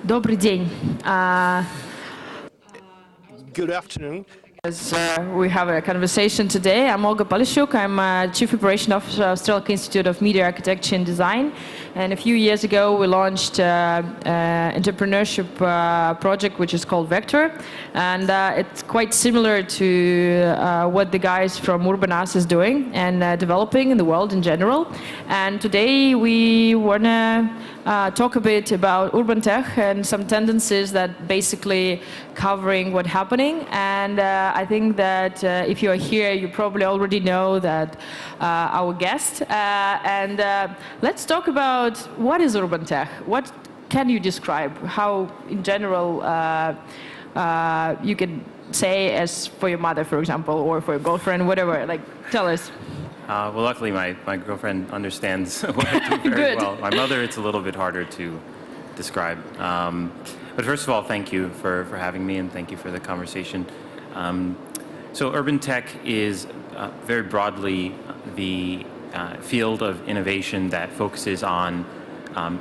Добрый день. Good afternoon. As we have a conversation today, I'm Olga Polishuk. I'm Chief Operation Officer of Strelka Institute of Media Architecture and Design. And a few years ago, we launched an entrepreneurship project which is called Vector. And it's quite similar to what the guys from Urbanas is doing and developing in the world in general. And today we want to talk a bit about urban tech and some tendencies that basically covering what's happening. And I think that if you are here, you probably already know that our guest. Let's talk about what is urban tech. What can you describe? How, in general, you can say as for your mother, for example, or for your girlfriend, whatever. Like, tell us. Well, luckily, my girlfriend understands what I do very well. My mother, it's a little bit harder to describe. But first of all, thank you for having me, and thank you for the conversation. So urban tech is very broadly the field of innovation that focuses on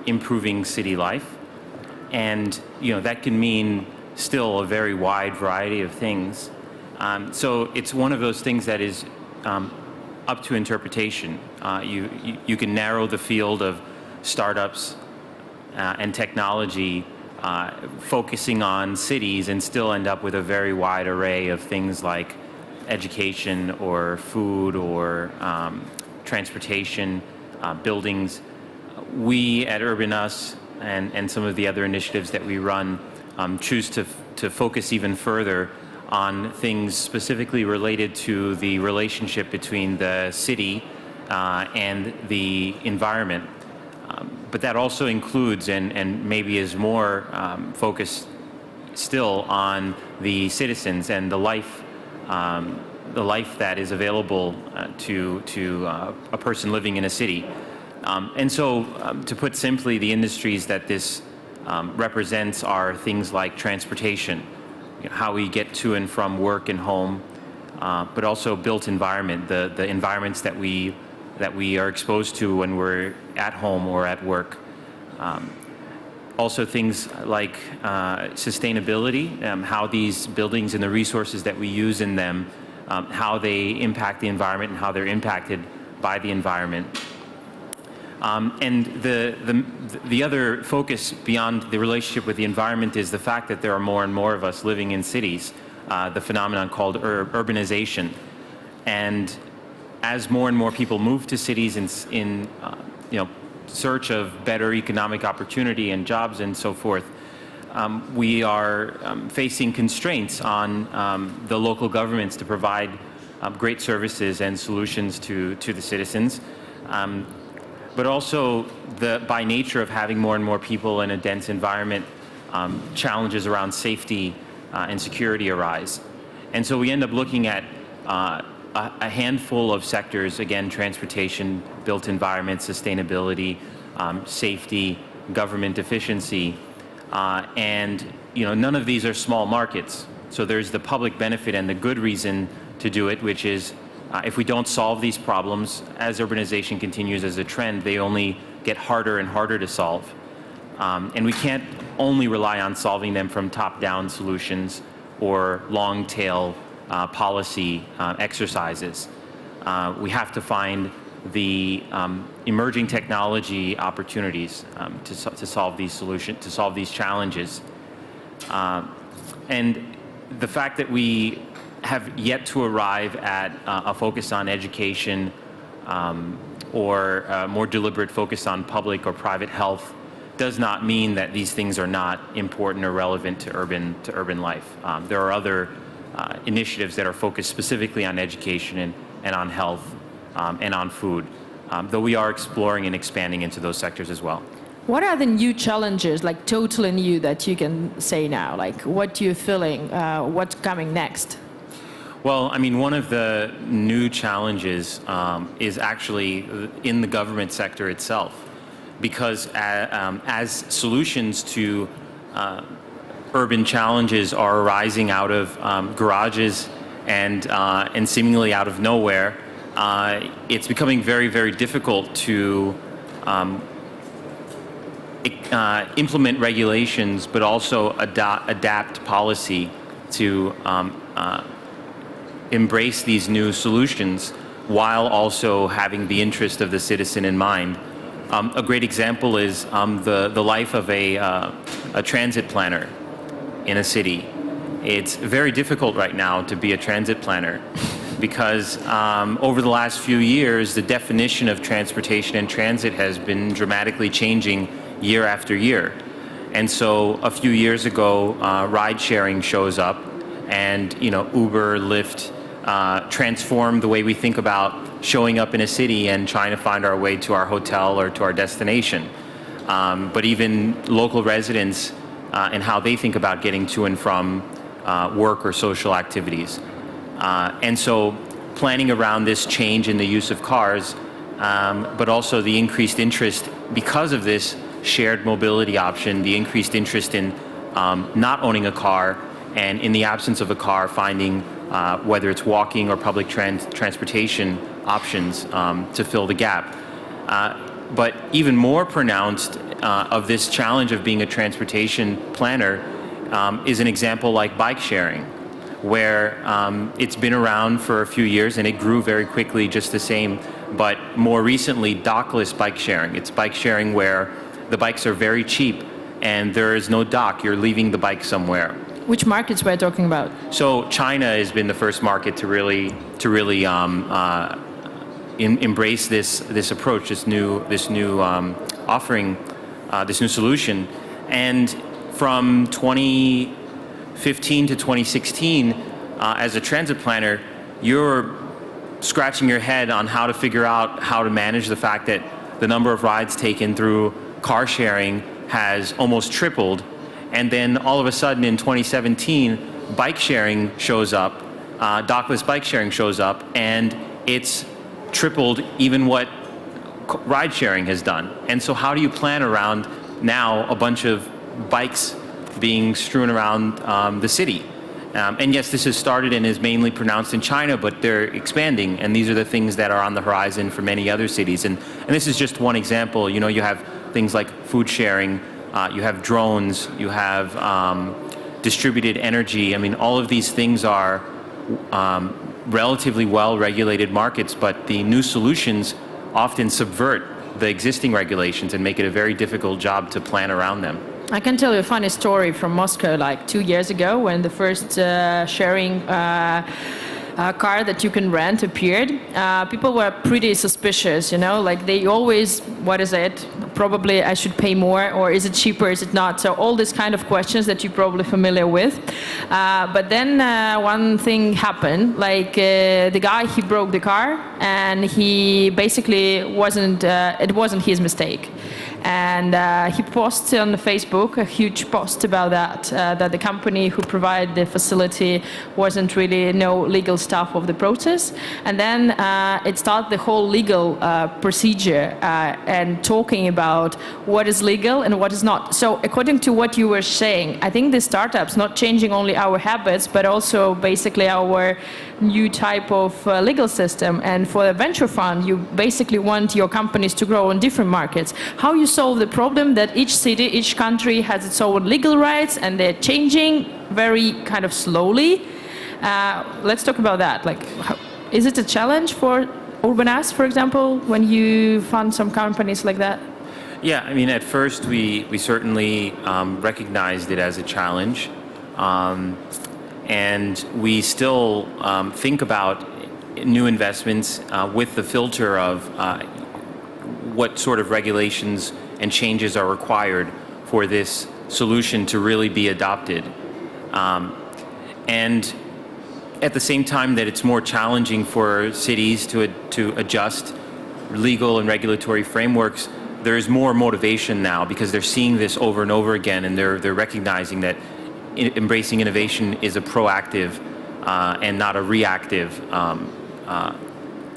improving city life. And that can mean still a very wide variety of things. So it's one of those things that is up to interpretation. You can narrow the field of startups and technology focusing on cities and still end up with a very wide array of things like education or food or transportation, buildings. We at Urbanus and some of the other initiatives that we run choose to focus even further on things specifically related to the relationship between the city and the environment. But that also includes and maybe is more focused still on the citizens and the life that is available to a person living in a city. And so, to put simply, the industries that this represents are things like transportation, how we get to and from work and home, but also built environment, the environments that we are exposed to when we're at home or at work. Also things like sustainability, how these buildings and the resources that we use in them, how they impact the environment and how they're impacted by the environment. And the other focus beyond the relationship with the environment is the fact that there are more and more of us living in cities, the phenomenon called urbanization. And as more and more people move to cities in search of better economic opportunity and jobs and so forth, we are facing constraints on the local governments to provide great services and solutions to the citizens. But also, by nature of having more and more people in a dense environment, challenges around safety and security arise. And so we end up looking at a handful of sectors, again, transportation, built environment, sustainability, safety, government efficiency, and none of these are small markets. So there's the public benefit and the good reason to do it, which is if we don't solve these problems, as urbanization continues as a trend, they only get harder and harder to solve. And we can't only rely on solving them from top-down solutions or long-tail policy exercises. We have to find the emerging technology opportunities to solve these challenges. And the fact that we have yet to arrive at a focus on education or a more deliberate focus on public or private health does not mean that these things are not important or relevant to urban life. There are other initiatives that are focused specifically on education and on health and on food, though we are exploring and expanding into those sectors as well. What are the new challenges, like totally new, that you can say now? Like, what you're feeling? What's coming next? Well, I mean, one of the new challenges is actually in the government sector itself, because as solutions to urban challenges are arising out of garages and seemingly out of nowhere, it's becoming very, very difficult to implement regulations, but also adapt policy to embrace these new solutions while also having the interest of the citizen in mind. A great example is the life of a transit planner in a city. It's very difficult right now to be a transit planner because over the last few years, the definition of transportation and transit has been dramatically changing year after year. And so a few years ago, ride sharing shows up, and Uber, Lyft transformed the way we think about showing up in a city and trying to find our way to our hotel or to our destination. But even local residents and how they think about getting to and from work or social activities. And so planning around this change in the use of cars, but also the increased interest because of this shared mobility option, the increased interest in not owning a car, and in the absence of a car, finding whether it's walking or public transportation options to fill the gap. But even more pronounced of this challenge of being a transportation planner is an example like bike sharing, where it's been around for a few years and it grew very quickly just the same, but more recently dockless bike sharing. It's bike sharing where the bikes are very cheap and there is no dock, you're leaving the bike somewhere. Which markets we're talking about? So China has been the first market to really embrace this approach, this new offering, this new solution. And from 2015 to 2016, as a transit planner, you're scratching your head on how to figure out how to manage the fact that the number of rides taken through car sharing has almost tripled. And then all of a sudden in 2017, bike sharing shows up, dockless bike sharing shows up, and it's tripled even what ride sharing has done. And so how do you plan around now a bunch of bikes being strewn around the city? And yes, this has started and is mainly pronounced in China, but they're expanding, and these are the things that are on the horizon for many other cities. And this is just one example. You have things like food sharing, you have drones, you have distributed energy. I mean, all of these things are relatively well-regulated markets, but the new solutions often subvert the existing regulations and make it a very difficult job to plan around them. I can tell you a funny story from Moscow, like 2 years ago, when the first sharing car that you can rent appeared. People were pretty suspicious, like they always, what is it? Probably I should pay more, or is it cheaper, is it not? So all these kind of questions that you're probably familiar with. But then one thing happened, like the guy, he broke the car, and he basically it wasn't his mistake. And he posted on Facebook a huge post about that the company who provided the facility wasn't really no legal stuff of the process. And then it started the whole legal procedure and talking about what is legal and what is not. So according to what you were saying, I think the startups not changing only our habits, but also basically our new type of legal system. And for a venture fund, you basically want your companies to grow in different markets. How you solve the problem that each city, each country has its own legal rights, and they're changing very kind of slowly. Let's talk about that. Like, is it a challenge for Urbanas, for example, when you fund some companies like that? Yeah, I mean, at first we certainly recognized it as a challenge. And we still think about new investments with the filter of what sort of regulations and changes are required for this solution to really be adopted. And at the same time that it's more challenging for cities to adjust legal and regulatory frameworks, there's more motivation now because they're seeing this over and over again, and they're recognizing that embracing innovation is a proactive and not a reactive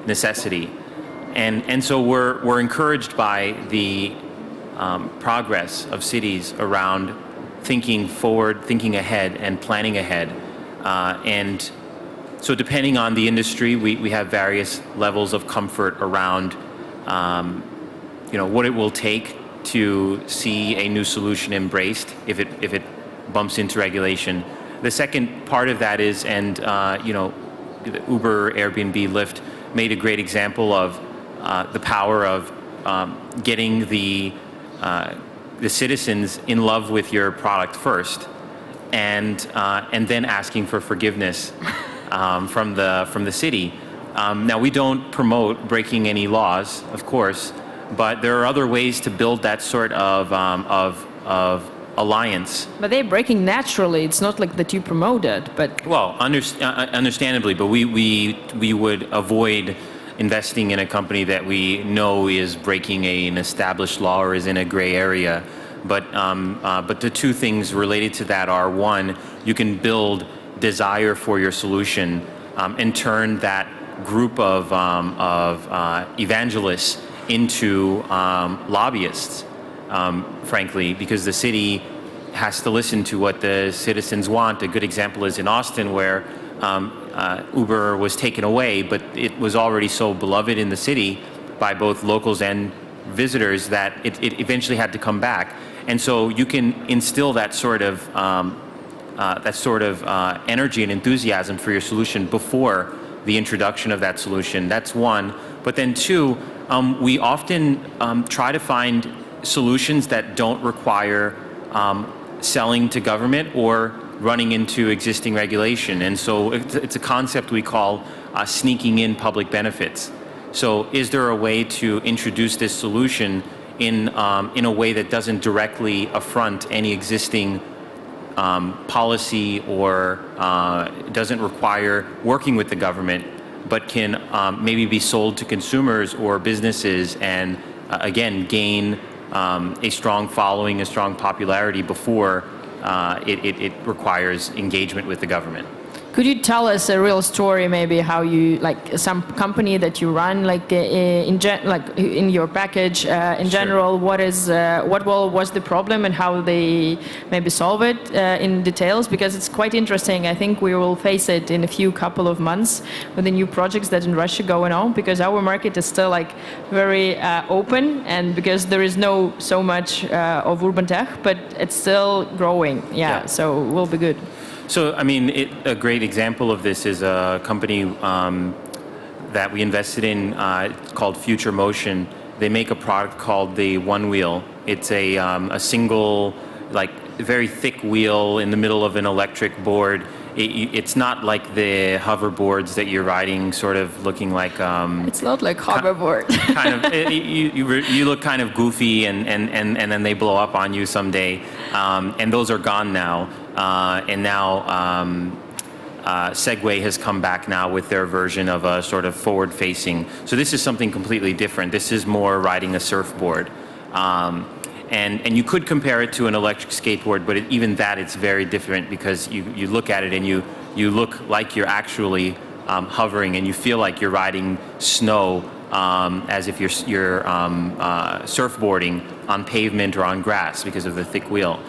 necessity. And so we're encouraged by the progress of cities around thinking forward, thinking ahead, and planning ahead. And so depending on the industry, we have various levels of comfort around what it will take to see a new solution embraced if it bumps into regulation. The second part of that is, and Uber, Airbnb, Lyft made a great example of the power of getting the citizens in love with your product first, and then asking for forgiveness from the city. Now, we don't promote breaking any laws, of course, but there are other ways to build that sort of alliance. But they're breaking naturally. It's not like that you promote it, but... Well, understandably, but we would avoid investing in a company that we know is breaking an established law or is in a gray area. But the two things related to that are, one, you can build desire for your solution and turn that group of evangelists into lobbyists, frankly, because the city has to listen to what the citizens want. A good example is in Austin, where Uber was taken away, but it was already so beloved in the city by both locals and visitors that it eventually had to come back. And so you can instill that sort of energy and enthusiasm for your solution before the introduction of that solution. That's one. But then two, we often try to find solutions that don't require selling to government or running into existing regulation. And so it's a concept we call sneaking in public benefits. So is there a way to introduce this solution in a way that doesn't directly affront any existing policy, or doesn't require working with the government, but can maybe be sold to consumers or businesses and again gain a strong following, a strong popularity before it requires engagement with the government. Could you tell us a real story, maybe how you, like some company that you run, like in your package in general, what was the problem and how they maybe solve it in details? Because it's quite interesting. I think we will face it in a couple of months with the new projects that in Russia going on, because our market is still like very open, and because there is no so much of urban tech, but it's still growing. Yeah. So it will be good. So, I mean, a great example of this is a company that we invested in called Future Motion. They make a product called the One Wheel. It's a single, like, very thick wheel in the middle of an electric board. It's not like the hoverboards that you're riding, sort of looking like... it's not like hoverboard. Kind of, you look kind of goofy, and then they blow up on you someday. And those are gone now. And now Segway has come back now with their version of a sort of forward-facing. So this is something completely different. This is more riding a surfboard. And you could compare it to an electric skateboard, but even that, it's very different, because you look at it and you look like you're actually hovering, and you feel like you're riding snow as if you're surfboarding on pavement or on grass because of the thick wheel.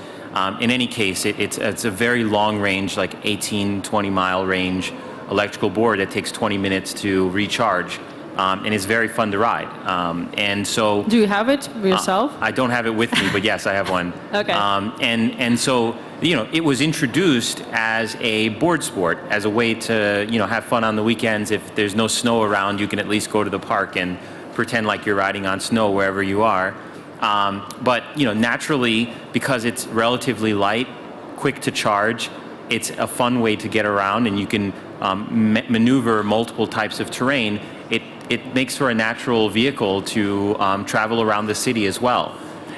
In any case, it's a very long range, like 18-20 mile range electrical board that takes 20 minutes to recharge. And it's very fun to ride. And so... Do you have it yourself? I don't have it with me, but yes, I have one. Okay. And so, it was introduced as a board sport, as a way to, have fun on the weekends. If there's no snow around, you can at least go to the park and pretend like you're riding on snow wherever you are. But, naturally, because it's relatively light, quick to charge, it's a fun way to get around, and you can maneuver multiple types of terrain. It makes for a natural vehicle to travel around the city as well.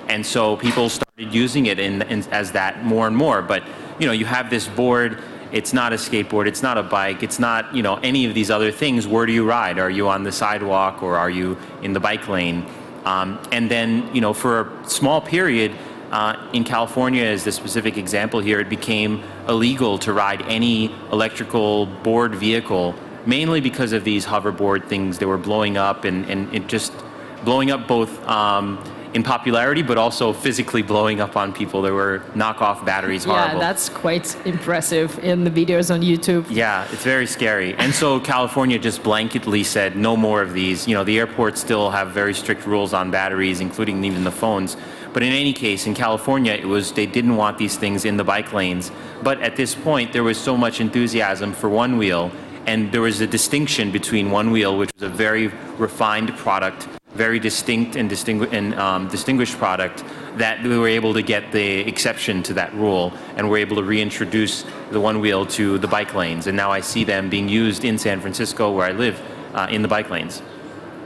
And so people started using it as that more and more. But, you have this board. It's not a skateboard. It's not a bike. It's not, any of these other things. Where do you ride? Are you on the sidewalk, or are you in the bike lane? And then, for a small period, in California, as the specific example here, it became illegal to ride any electrical board vehicle, mainly because of these hoverboard things that were blowing up, and it just blowing up both in popularity, but also physically blowing up on people. There were knockoff batteries, horrible. Yeah, that's quite impressive in the videos on YouTube. Yeah, it's very scary. And so California just blanketly said no more of these. You know, the airports still have very strict rules on batteries, including even the phones. But in any case, in California, it was they didn't want these things in the bike lanes. But at this point, there was so much enthusiasm for One Wheel, and there was a distinction between One Wheel, which was a very refined product, very distinct and distinguished product, that we were able to get the exception to that rule, and we're able to reintroduce the One Wheel to the bike lanes. And now I see them being used in San Francisco, where I live, in the bike lanes.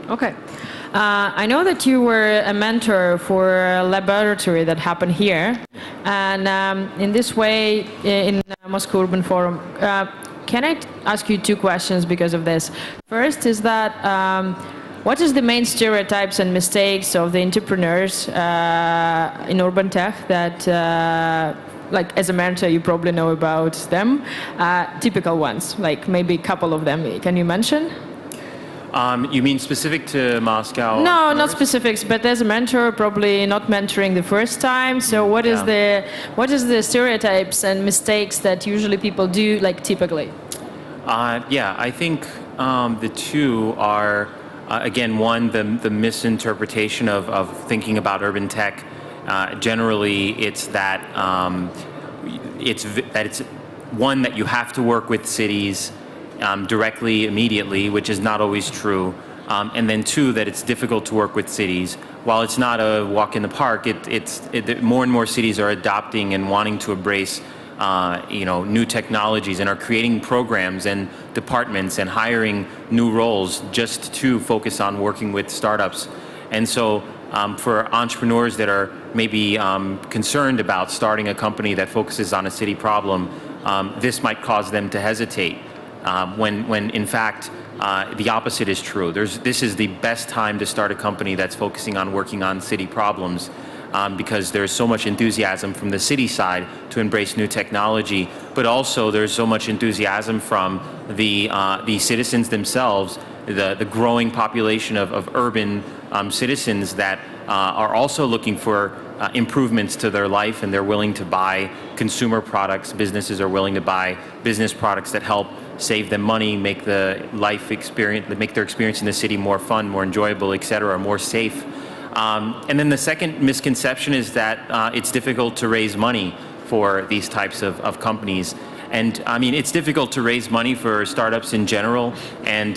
Okay. I know that you were a mentor for a laboratory that happened here, and in this way, in Moscow Urban Forum, can I ask you two questions because of this? First is that what is the main stereotypes and mistakes of the entrepreneurs in urban tech that, like as a mentor, you probably know about them? Typical ones, like maybe a couple of them. Can you mention? You mean specific to Moscow? No, not specifics, but as a mentor, probably not mentoring the first time. So what is the stereotypes and mistakes that usually people do, like typically? Yeah, I think the two are, again, one, the misinterpretation of thinking about urban tech. Generally, it's that it's one that you have to work with cities directly, immediately, which is not always true. And then two, that it's difficult to work with cities. While it's not a walk in the park, more and more cities are adopting and wanting to embrace new technologies and are creating programs and departments and hiring new roles just to focus on working with startups. And so for entrepreneurs that are maybe concerned about starting a company that focuses on a city problem, this might cause them to hesitate. When in fact the opposite is true. This is the best time to start a company that's focusing on working on city problems, because there's so much enthusiasm from the city side to embrace new technology, but also there's so much enthusiasm from the citizens themselves, the growing population of urban citizens that are also looking for improvements to their life, and they're willing to buy consumer products. Businesses are willing to buy business products that help save them money, make the life experience, make their experience in the city more fun, more enjoyable, etc., more safe. And then the second misconception is that it's difficult to raise money for these types of companies. And I mean, it's difficult to raise money for startups in general, and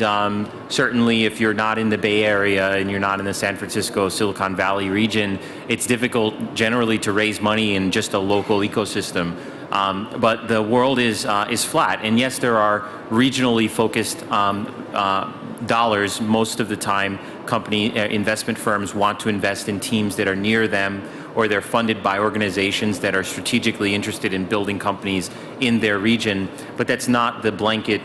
certainly if you're not in the Bay Area and you're not in the San Francisco, Silicon Valley region, it's difficult generally to raise money in just a local ecosystem. But the world is flat, and yes, there are regionally focused dollars. Most of the time, investment firms want to invest in teams that are near them, or they're funded by organizations that are strategically interested in building companies in their region. But that's not the blanket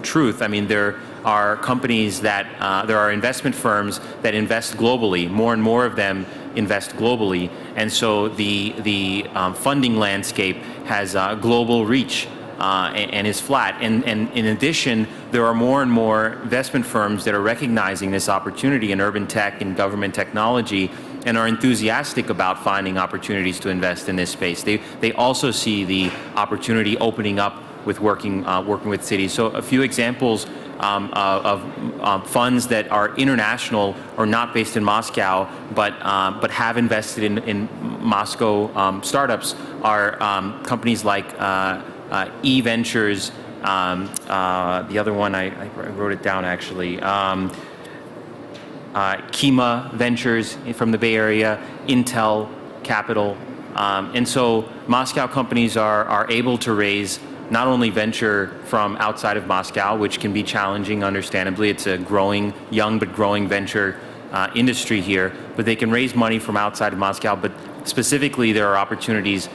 truth. I mean, there are companies that, there are investment firms that invest globally. More and more of them invest globally. And so the funding landscape has global reach and is flat. And in addition, there are more and more investment firms that are recognizing this opportunity in urban tech and government technology, and are enthusiastic about finding opportunities to invest in this space. They also see the opportunity opening up with working with cities. So a few examples of funds that are international or not based in Moscow, but have invested in Moscow startups are companies like E Ventures. The other one I wrote it down actually. Kima Ventures from the Bay Area, Intel Capital. And so Moscow companies are able to raise not only venture from outside of Moscow, which can be challenging, understandably. It's a young but growing venture industry here, but they can raise money from outside of Moscow. But specifically, there are opportunities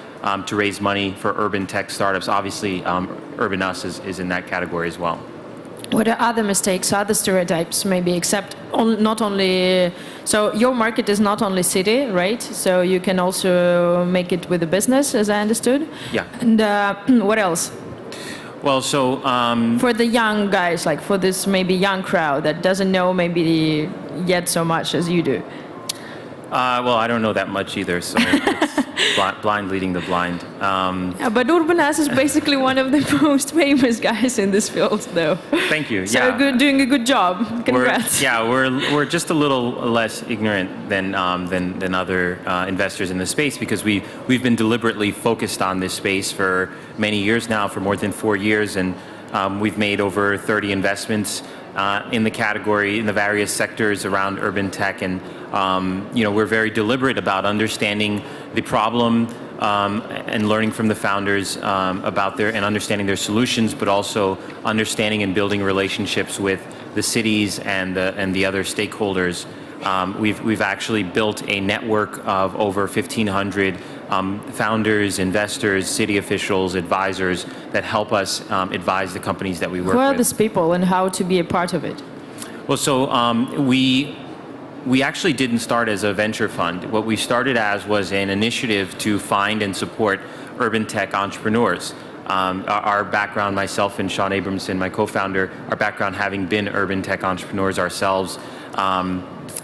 to raise money for urban tech startups. Obviously, Urban Us is in that category as well. What are other mistakes, other stereotypes maybe, except not only, so your market is not only city, right? So you can also make it with a business, as I understood? Yeah. And what else? Well, so... for the young guys, like for this maybe young crowd that doesn't know maybe yet so much as you do. Well, I don't know that much either, so it's blind leading the blind. Yeah, but Urbanas is basically one of the most famous guys in this field, though. Thank you. So yeah. doing a good job. Congrats. We're just a little less ignorant than other investors in the space, because we've been deliberately focused on this space for many years now, for more than 4 years, and we've made over 30 investments in the category, in the various sectors around urban tech, and we're very deliberate about understanding the problem and learning from the founders about and understanding their solutions, but also understanding and building relationships with the cities and the other stakeholders. We've actually built a network of over 1,500 founders, investors, city officials, advisors that help us advise the companies that we work with. Who are these people and how to be a part of it? Well, so we actually didn't start as a venture fund. What we started as was an initiative to find and support urban tech entrepreneurs. Our background, myself and Sean Abramson, my co-founder, our background having been urban tech entrepreneurs ourselves.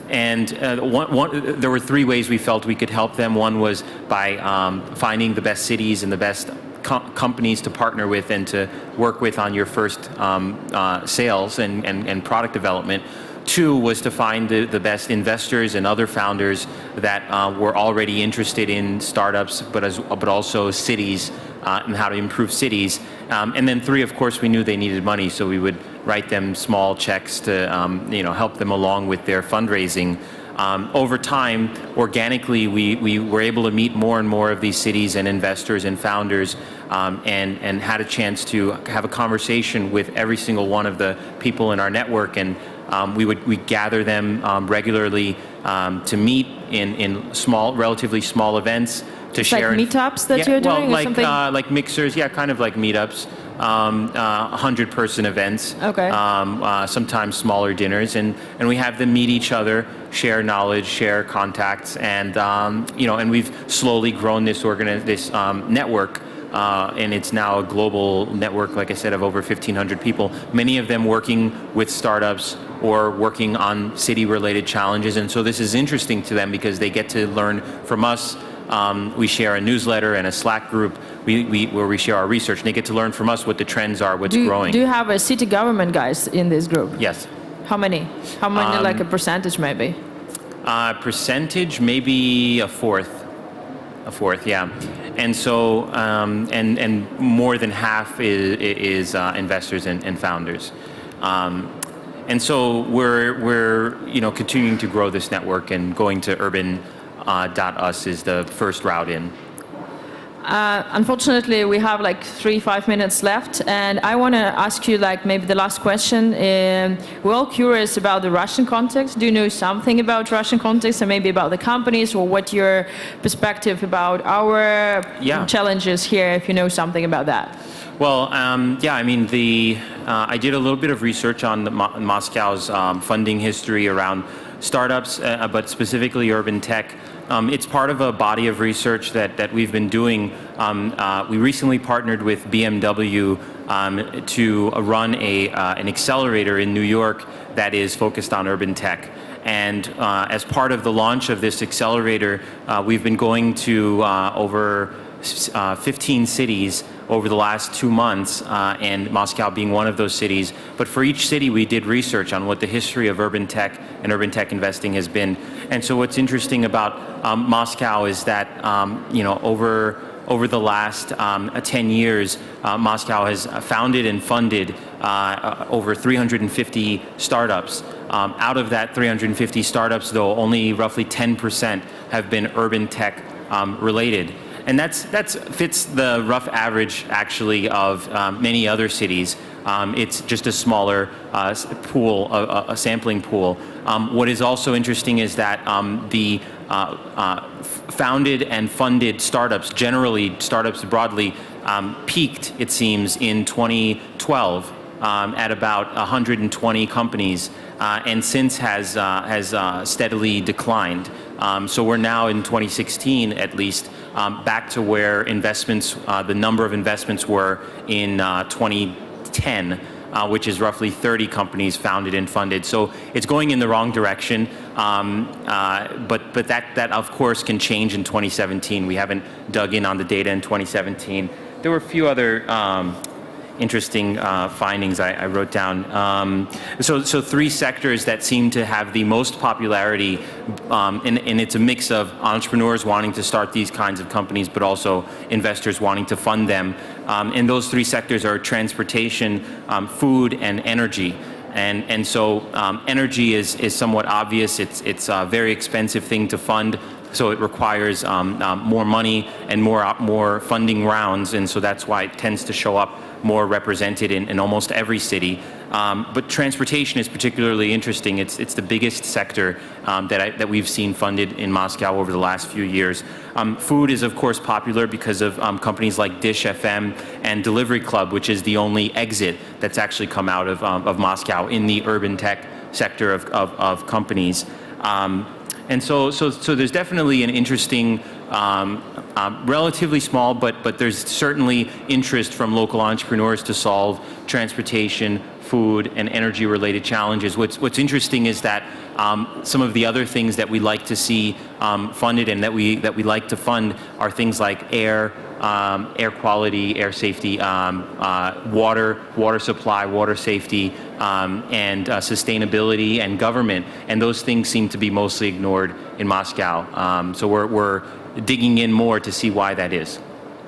There were 3 ways we felt we could help them. One was by finding the best cities and the best companies to partner with and to work with on your first sales and product development. 2 was to find the best investors and other founders that were already interested in startups, but also cities and how to improve cities. And then 3, of course, we knew they needed money, so we would write them small checks to help them along with their fundraising. Over time, organically, we were able to meet more and more of these cities and investors and founders, and had a chance to have a conversation with every single one of the people in our network. And we gather them regularly to meet in relatively small events to share. Like meetups that you're doing, well, or something? Like mixers, kind of like meetups. 100-person events. Okay. Sometimes smaller dinners, and we have them meet each other, share knowledge, share contacts, and and we've slowly grown this network. And it's now a global network, like I said, of over 1,500 people, many of them working with startups or working on city-related challenges. And so this is interesting to them because they get to learn from us. We share a newsletter and a Slack group where we share our research, and they get to learn from us what the trends are, what's growing. Do you have a city government guys in this group? Yes. How many? How many, like a percentage maybe? Percentage, maybe a fourth, yeah. And so, and more than half is investors and founders. And so we're continuing to grow this network, and going to urban.us is the first route in. Unfortunately, we have like 3-5 minutes left, and I want to ask you maybe the last question. We're all curious about the Russian context. Do you know something about Russian context, and maybe about the companies, or what your perspective about our challenges here, if you know something about that? Well, I mean, I did a little bit of research on Moscow's funding history around startups, but specifically urban tech. It's part of a body of research that we've been doing. We recently partnered with BMW to run an accelerator in New York that is focused on urban tech. And as part of the launch of this accelerator, we've been going to over 15 cities over the last 2 months, and Moscow being one of those cities. But for each city, we did research on what the history of urban tech and urban tech investing has been. And so what's interesting about Moscow is that, over the last 10 years, Moscow has founded and funded over 350 startups. Out of that 350 startups, though, only roughly 10% have been urban tech related. And that fits the rough average, actually, of many other cities. It's just a smaller pool, a sampling pool. What is also interesting is that the founded and funded startups, generally startups broadly, peaked, it seems, in 2012 at about 120 companies, and since has steadily declined. So we're now in 2016, at least, back to where investments, the number of investments were in 2010, which is roughly 30 companies founded and funded. So it's going in the wrong direction, but but that of course can change in 2017. We haven't dug in on the data in 2017. There were a few other interesting findings I wrote down. So three sectors that seem to have the most popularity, and it's a mix of entrepreneurs wanting to start these kinds of companies, but also investors wanting to fund them. And those three sectors are transportation, food, and energy. And so energy is somewhat obvious. It's a very expensive thing to fund. So it requires more money and more funding rounds, and so that's why it tends to show up more represented in almost every city. But transportation is particularly interesting. It's the biggest sector that we've seen funded in Moscow over the last few years. Food is of course popular because of companies like Dish FM and Delivery Club, which is the only exit that's actually come out of Moscow in the urban tech sector of companies. And so there's definitely an interesting, relatively small, but there's certainly interest from local entrepreneurs to solve transportation, food, and energy-related challenges. What's interesting is that some of the other things that we like to see funded and that we like to fund are things like air quality, air safety, water supply, water safety, and sustainability and government. And those things seem to be mostly ignored in Moscow. So we're digging in more to see why that is.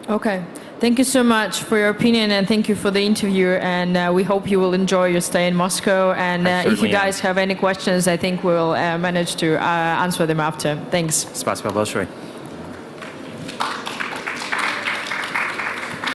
Okay. Thank you so much for your opinion, and thank you for the interview, and we hope you will enjoy your stay in Moscow, and if you guys have any questions, I think we'll manage to answer them after. Thanks. Spasibo большое.